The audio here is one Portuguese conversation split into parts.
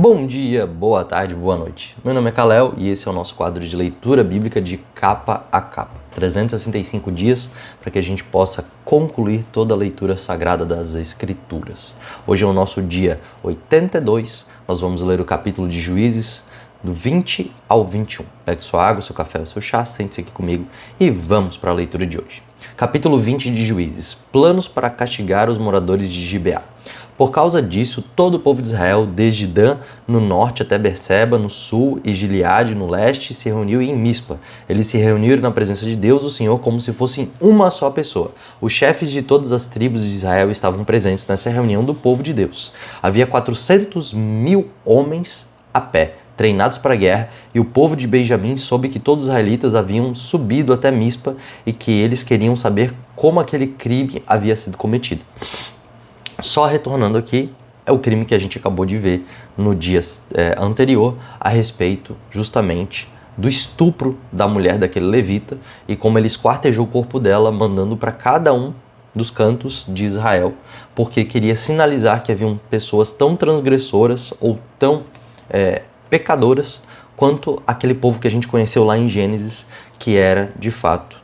Bom dia, boa tarde, boa noite. Meu nome é Kalel e esse é o nosso quadro de leitura bíblica de capa a capa. 365 dias para que a gente possa concluir toda a leitura sagrada das Escrituras. Hoje é o nosso dia 82, nós vamos ler o capítulo de Juízes do 20 ao 21. Pegue sua água, seu café, o seu chá, sente-se aqui comigo e vamos para a leitura de hoje. Capítulo 20 de Juízes. Planos para castigar os moradores de Gibeá. Por causa disso, todo o povo de Israel, desde Dan, no norte, até Berseba, no sul, e Gileade, no leste, se reuniu em Mispa. Eles se reuniram na presença de Deus, o Senhor, como se fossem uma só pessoa. Os chefes de todas as tribos de Israel estavam presentes nessa reunião do povo de Deus. Havia 400.000 homens a pé, treinados para a guerra, e o povo de Benjamim soube que todos os israelitas haviam subido até Mispa e que eles queriam saber como aquele crime havia sido cometido. Só retornando aqui, é o crime que a gente acabou de ver no dia anterior a respeito justamente do estupro da mulher daquele levita e como ele esquartejou o corpo dela, mandando para cada um dos cantos de Israel, porque queria sinalizar que haviam pessoas tão transgressoras ou tão pecadoras quanto aquele povo que a gente conheceu lá em Gênesis, que era de fato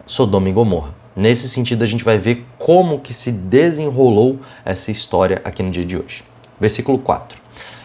Sodoma e Gomorra. Nesse sentido, a gente vai ver como que se desenrolou essa história aqui no dia de hoje. Versículo 4.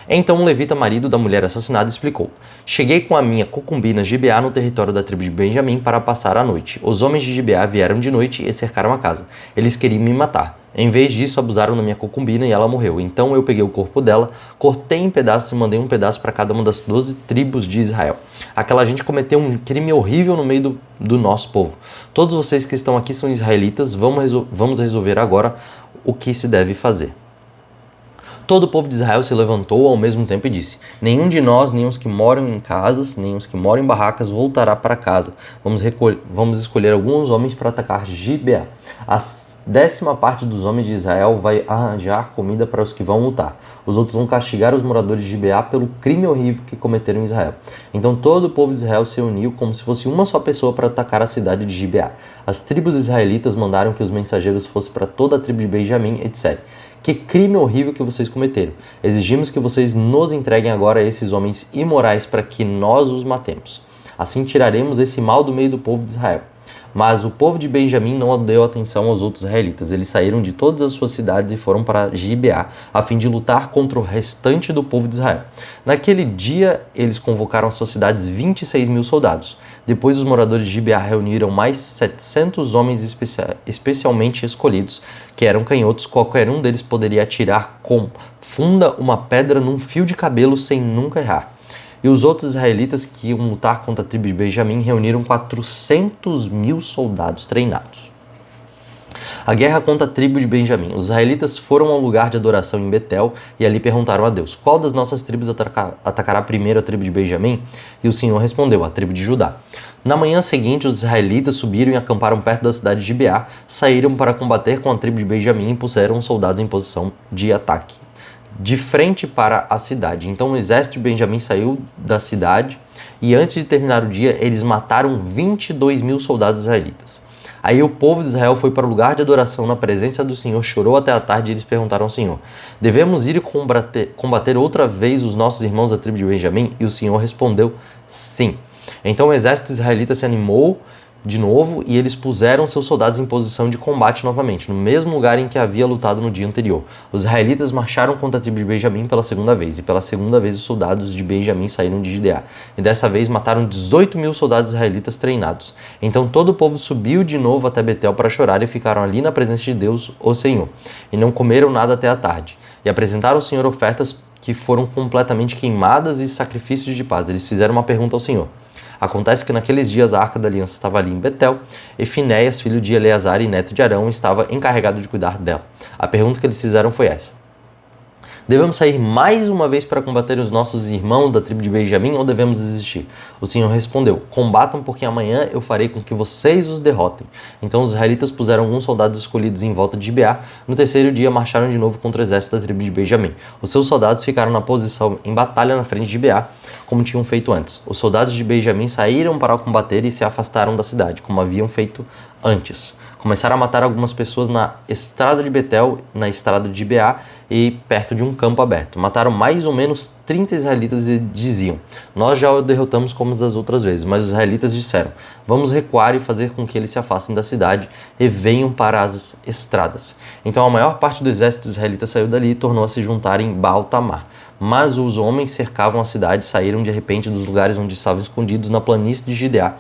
Então um levita, marido da mulher assassinada, explicou: Cheguei com a minha concubina Gibeá no território da tribo de Benjamim para passar a noite. Os homens de Gibeá vieram de noite e cercaram a casa. Eles queriam me matar. Em vez disso, abusaram da minha concubina e ela morreu. Então eu peguei o corpo dela, cortei em pedaços e mandei um pedaço para cada uma das 12 tribos de Israel. Aquela gente cometeu um crime horrível no meio do nosso povo. Todos vocês que estão aqui são israelitas, vamos resolver agora o que se deve fazer. Todo o povo de Israel se levantou ao mesmo tempo e disse: Nenhum de nós, nem os que moram em casas, nem os que moram em barracas, voltará para casa. Vamos escolher alguns homens para atacar Gibeá. A 10ª parte dos homens de Israel vai arranjar comida para os que vão lutar. Os outros vão castigar os moradores de Gibeá pelo crime horrível que cometeram em Israel. Então todo o povo de Israel se uniu como se fosse uma só pessoa para atacar a cidade de Gibeá. As tribos israelitas mandaram que os mensageiros fossem para toda a tribo de Benjamim, etc. Que crime horrível que vocês cometeram. Exigimos que vocês nos entreguem agora a esses homens imorais para que nós os matemos. Assim tiraremos esse mal do meio do povo de Israel. Mas o povo de Benjamim não deu atenção aos outros israelitas. Eles saíram de todas as suas cidades e foram para Gibeá, a fim de lutar contra o restante do povo de Israel. Naquele dia, eles convocaram às suas cidades 26.000 soldados. Depois, os moradores de Gibeá reuniram mais 700 homens especialmente escolhidos, que eram canhotos. Qualquer um deles poderia atirar com funda uma pedra num fio de cabelo sem nunca errar. E os outros israelitas que iam lutar contra a tribo de Benjamim reuniram 400.000 soldados treinados. A guerra contra a tribo de Benjamim. Os israelitas foram ao lugar de adoração em Betel e ali perguntaram a Deus: Qual das nossas tribos atacará primeiro a tribo de Benjamim? E o Senhor respondeu: A tribo de Judá. Na manhã seguinte, os israelitas subiram e acamparam perto da cidade de Gibeá, saíram para combater com a tribo de Benjamim e puseram os soldados em posição de ataque, de frente para a cidade. Então o exército de Benjamim saiu da cidade e antes de terminar o dia, eles mataram 22.000 soldados israelitas. Aí o povo de Israel foi para o lugar de adoração na presença do Senhor, chorou até a tarde e eles perguntaram ao Senhor: Devemos ir e combater outra vez os nossos irmãos da tribo de Benjamim? E o Senhor respondeu: Sim. Então o exército israelita se animou de novo e eles puseram seus soldados em posição de combate novamente, no mesmo lugar em que havia lutado no dia anterior. Os israelitas marcharam contra a tribo de Benjamim pela segunda vez, e pela segunda vez os soldados de Benjamim saíram de Gibeá, e dessa vez mataram 18.000 soldados israelitas treinados. Então todo o povo subiu de novo até Betel para chorar e ficaram ali na presença de Deus, o Senhor, e não comeram nada até a tarde, e apresentaram ao Senhor ofertas que foram completamente queimadas e sacrifícios de paz. Eles fizeram uma pergunta ao Senhor. Acontece que naqueles dias a Arca da Aliança estava ali em Betel, e Finéias, filho de Eleazar e neto de Arão, estava encarregado de cuidar dela. A pergunta que eles fizeram foi essa: Devemos sair mais uma vez para combater os nossos irmãos da tribo de Benjamim ou devemos desistir? O Senhor respondeu: Combatam, porque amanhã eu farei com que vocês os derrotem. Então os israelitas puseram alguns soldados escolhidos em volta de Gibeá. No terceiro dia marcharam de novo contra o exército da tribo de Benjamim. Os seus soldados ficaram na posição em batalha na frente de Gibeá, como tinham feito antes. Os soldados de Benjamim saíram para combater e se afastaram da cidade, como haviam feito antes. Começaram a matar algumas pessoas na estrada de Betel, na estrada de Gibeá e perto de um campo aberto. Mataram mais ou menos 30 israelitas e diziam: nós já o derrotamos como das outras vezes. Mas os israelitas disseram: vamos recuar e fazer com que eles se afastem da cidade e venham para as estradas. Então a maior parte do exército israelita saiu dali e tornou a se juntar em Baal-Tamar. Mas os homens cercavam a cidade e saíram de repente dos lugares onde estavam escondidos na planície de Gibeá.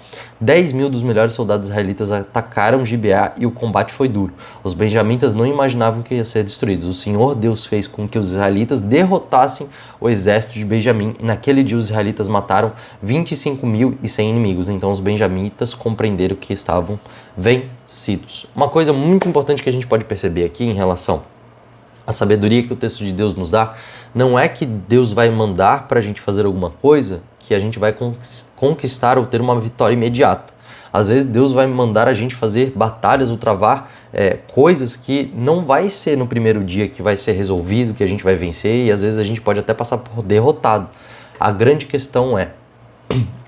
10.000 dos melhores soldados israelitas atacaram Gibeá e o combate foi duro. Os benjamitas não imaginavam que ia ser destruídos. O Senhor Deus fez com que os israelitas derrotassem o exército de Benjamim e naquele dia os israelitas mataram 25.100 inimigos. Então os benjamitas compreenderam que estavam vencidos. Uma coisa muito importante que a gente pode perceber aqui em relação à sabedoria que o texto de Deus nos dá, não é que Deus vai mandar para a gente fazer alguma coisa que a gente vai conquistar ou ter uma vitória imediata. Às vezes Deus vai mandar a gente fazer batalhas ou travar coisas que não vai ser no primeiro dia que vai ser resolvido, que a gente vai vencer, e às vezes a gente pode até passar por derrotado. A grande questão é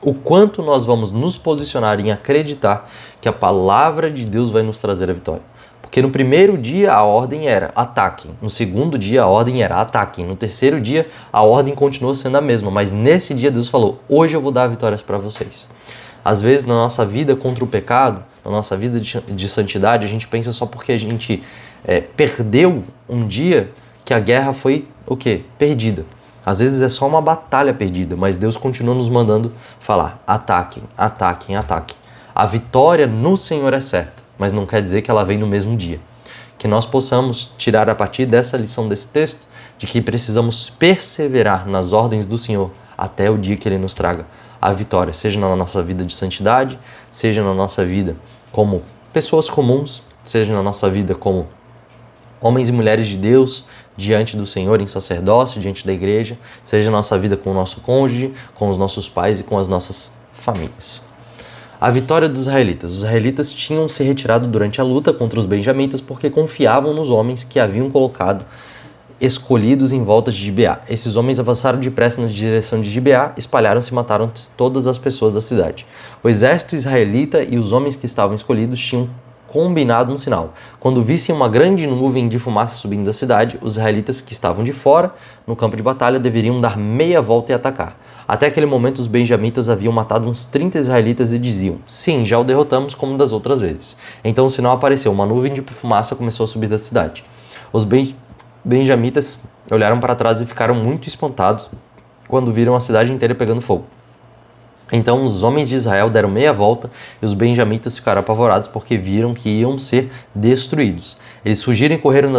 o quanto nós vamos nos posicionar em acreditar que a palavra de Deus vai nos trazer a vitória. Porque no primeiro dia a ordem era ataquem, no segundo dia a ordem era ataquem, no terceiro dia a ordem continuou sendo a mesma, mas nesse dia Deus falou: hoje eu vou dar vitórias para vocês. Às vezes na nossa vida contra o pecado, na nossa vida de santidade, a gente pensa só porque a gente perdeu um dia que a guerra foi o quê? Perdida. Às vezes é só uma batalha perdida, mas Deus continua nos mandando falar: ataquem, ataquem, ataquem. A vitória no Senhor é certa, mas não quer dizer que ela vem no mesmo dia. Que nós possamos tirar a partir dessa lição desse texto de que precisamos perseverar nas ordens do Senhor até o dia que Ele nos traga a vitória, seja na nossa vida de santidade, seja na nossa vida como pessoas comuns, seja na nossa vida como homens e mulheres de Deus diante do Senhor em sacerdócio, diante da igreja, seja na nossa vida com o nosso cônjuge, com os nossos pais e com as nossas famílias. A vitória dos israelitas. Os israelitas tinham se retirado durante a luta contra os benjamitas porque confiavam nos homens que haviam colocado escolhidos em volta de Gibeá. Esses homens avançaram depressa na direção de Gibeá, espalharam-se e mataram todas as pessoas da cidade. O exército israelita e os homens que estavam escolhidos tinham combinado um sinal. Quando vissem uma grande nuvem de fumaça subindo da cidade, os israelitas que estavam de fora, no campo de batalha, deveriam dar meia volta e atacar. Até aquele momento, os benjamitas haviam matado uns 30 israelitas e diziam: sim, já o derrotamos como das outras vezes. Então o sinal apareceu, uma nuvem de fumaça começou a subir da cidade. Os benjamitas olharam para trás e ficaram muito espantados quando viram a cidade inteira pegando fogo. Então os homens de Israel deram meia volta e os benjamitas ficaram apavorados porque viram que iam ser destruídos. Eles fugiram e correram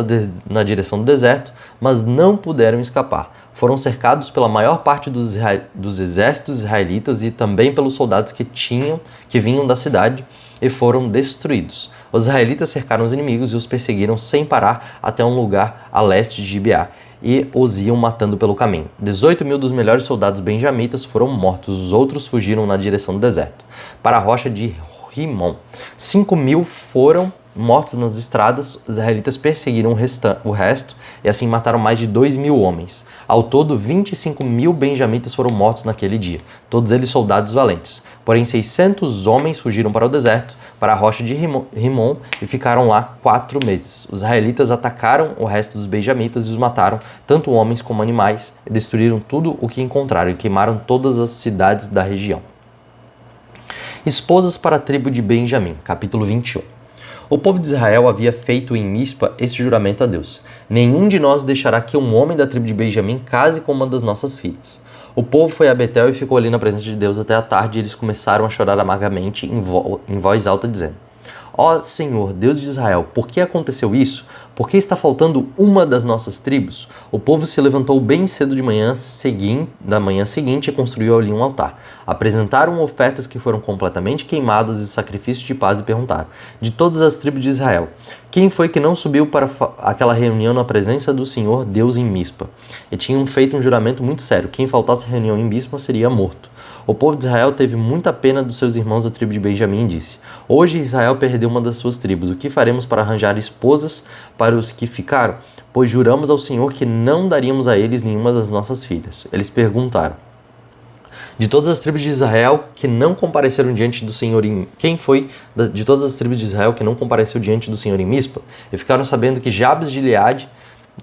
na direção do deserto, mas não puderam escapar. Foram cercados pela maior parte dos exércitos israelitas e também pelos soldados que vinham da cidade e foram destruídos. Os israelitas cercaram os inimigos e os perseguiram sem parar até um lugar a leste de Gibeá e os iam matando pelo caminho. 18.000 dos melhores soldados benjamitas foram mortos, os outros fugiram na direção do deserto, para a rocha de Rimon. 5.000 foram mortos nas estradas, os israelitas perseguiram o resto e assim mataram mais de 2.000 homens. Ao todo, 25.000 benjamitas foram mortos naquele dia, todos eles soldados valentes. Porém, 600 homens fugiram para o deserto, para a rocha de Rimon, e ficaram lá 4 meses. Os israelitas atacaram o resto dos benjamitas e os mataram, tanto homens como animais, e destruíram tudo o que encontraram e queimaram todas as cidades da região. Esposas para a tribo de Benjamim, capítulo 21. O povo de Israel havia feito em Mispa esse juramento a Deus: nenhum de nós deixará que um homem da tribo de Benjamim case com uma das nossas filhas. O povo foi a Betel e ficou ali na presença de Deus até a tarde, e eles começaram a chorar amargamente em voz alta, dizendo: ó Senhor, Deus de Israel, por que aconteceu isso? Por que está faltando uma das nossas tribos? O povo se levantou bem cedo da manhã seguinte e construiu ali um altar. Apresentaram ofertas que foram completamente queimadas e sacrifícios de paz e perguntaram: de todas as tribos de Israel, quem foi que não subiu para aquela reunião na presença do Senhor Deus em Mispa? E tinham feito um juramento muito sério: quem faltasse à reunião em Mispa seria morto. O povo de Israel teve muita pena dos seus irmãos da tribo de Benjamim e disse: hoje Israel perdeu uma das suas tribos. O que faremos para arranjar esposas para os que ficaram? Pois juramos ao Senhor que não daríamos a eles nenhuma das nossas filhas. Eles perguntaram: De todas as tribos de Israel que não compareceram diante do Senhor em... Quem foi de todas as tribos de Israel que não compareceu diante do Senhor em Mispa? E ficaram sabendo que Jabes de Gileade,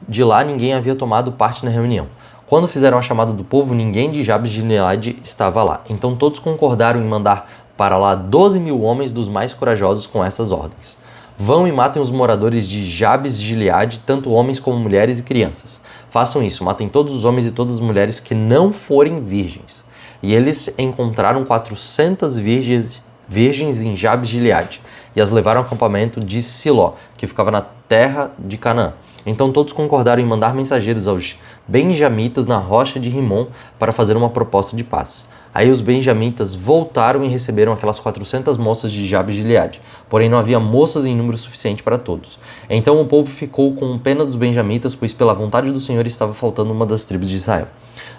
de lá ninguém havia tomado parte na reunião. Quando fizeram a chamada do povo, ninguém de Jabes de Gileade estava lá. Então todos concordaram em mandar para lá 12.000 homens dos mais corajosos com essas ordens. Vão e matem os moradores de Jabes de Gileade, tanto homens como mulheres e crianças. Façam isso, matem todos os homens e todas as mulheres que não forem virgens. E eles encontraram 400 virgens em Jabes de Gileade, e as levaram ao acampamento de Siló, que ficava na terra de Canaã. Então todos concordaram em mandar mensageiros aos benjamitas na rocha de Rimon para fazer uma proposta de paz. Aí os benjamitas voltaram e receberam aquelas 400 moças de Jabes de Gileade, porém não havia moças em número suficiente para todos. Então o povo ficou com pena dos benjamitas, pois pela vontade do Senhor estava faltando uma das tribos de Israel.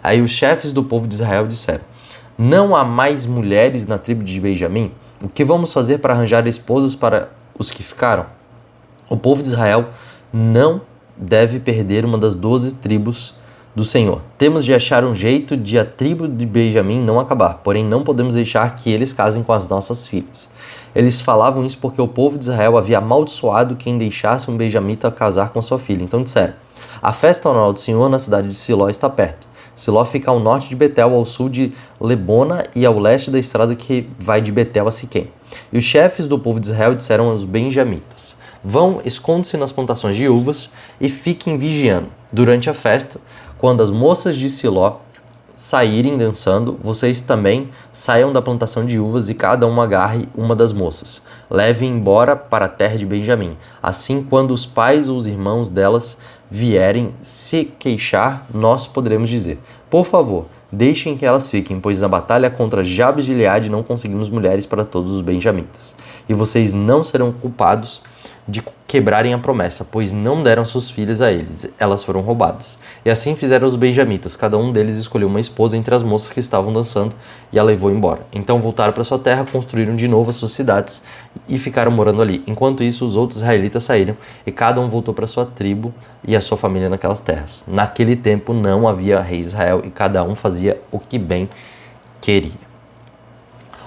Aí os chefes do povo de Israel disseram: não há mais mulheres na tribo de Benjamim? O que vamos fazer para arranjar esposas para os que ficaram? O povo de Israel não deve perder uma das 12 tribos do Senhor. Temos de achar um jeito de a tribo de Benjamim não acabar, porém não podemos deixar que eles casem com as nossas filhas. Eles falavam isso porque o povo de Israel havia amaldiçoado quem deixasse um benjamita casar com sua filha. Então disseram: a festa anual do Senhor na cidade de Siló está perto. Siló fica ao norte de Betel, ao sul de Lebona e ao leste da estrada que vai de Betel a Siquém. E os chefes do povo de Israel disseram aos benjamitas: vão, esconde-se nas plantações de uvas e fiquem vigiando. Durante a festa, quando as moças de Siló saírem dançando, vocês também saiam da plantação de uvas e cada um agarre uma das moças. Levem embora para a terra de Benjamim. Assim, quando os pais ou os irmãos delas vierem se queixar, nós poderemos dizer: por favor, deixem que elas fiquem, pois na batalha contra Jabes de Gileade não conseguimos mulheres para todos os benjamitas. E vocês não serão culpados de quebrarem a promessa, pois não deram suas filhas a eles, elas foram roubadas. E assim fizeram os benjamitas, cada um deles escolheu uma esposa entre as moças que estavam dançando e a levou embora. Então voltaram para sua terra, construíram de novo as suas cidades e ficaram morando ali. Enquanto isso, os outros israelitas saíram e cada um voltou para sua tribo e a sua família naquelas terras. Naquele tempo não havia rei Israel e cada um fazia o que bem queria.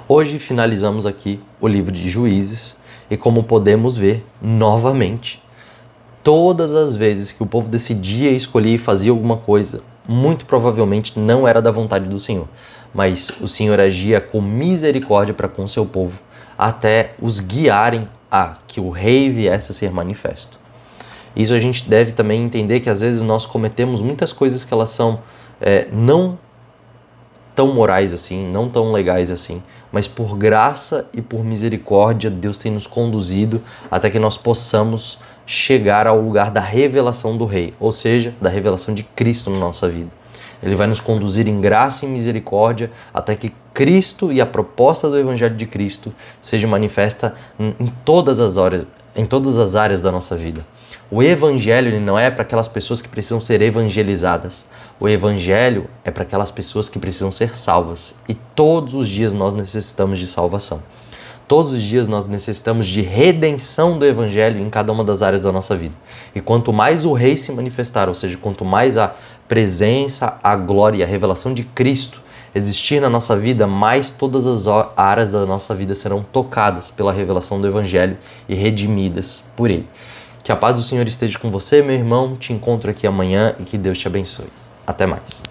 Hoje finalizamos aqui o livro de Juízes. E como podemos ver, novamente, todas as vezes que o povo decidia escolher e fazia alguma coisa, muito provavelmente não era da vontade do Senhor. Mas o Senhor agia com misericórdia para com seu povo, até os guiarem a que o rei viesse a ser manifesto. Isso a gente deve também entender que às vezes nós cometemos muitas coisas que elas são não tão morais assim, não tão legais assim, mas por graça e por misericórdia, Deus tem nos conduzido até que nós possamos chegar ao lugar da revelação do Rei, ou seja, da revelação de Cristo na nossa vida. Ele vai nos conduzir em graça e misericórdia até que Cristo e a proposta do Evangelho de Cristo seja manifesta em todas as áreas da nossa vida. O Evangelho ele não é para aquelas pessoas que precisam ser evangelizadas. O Evangelho é para aquelas pessoas que precisam ser salvas. E todos os dias nós necessitamos de salvação. Todos os dias nós necessitamos de redenção do Evangelho em cada uma das áreas da nossa vida. E quanto mais o Rei se manifestar, ou seja, quanto mais a presença, a glória e a revelação de Cristo existir na nossa vida, mais todas as áreas da nossa vida serão tocadas pela revelação do Evangelho e redimidas por Ele. Que a paz do Senhor esteja com você, meu irmão. Te encontro aqui amanhã e que Deus te abençoe. Até mais.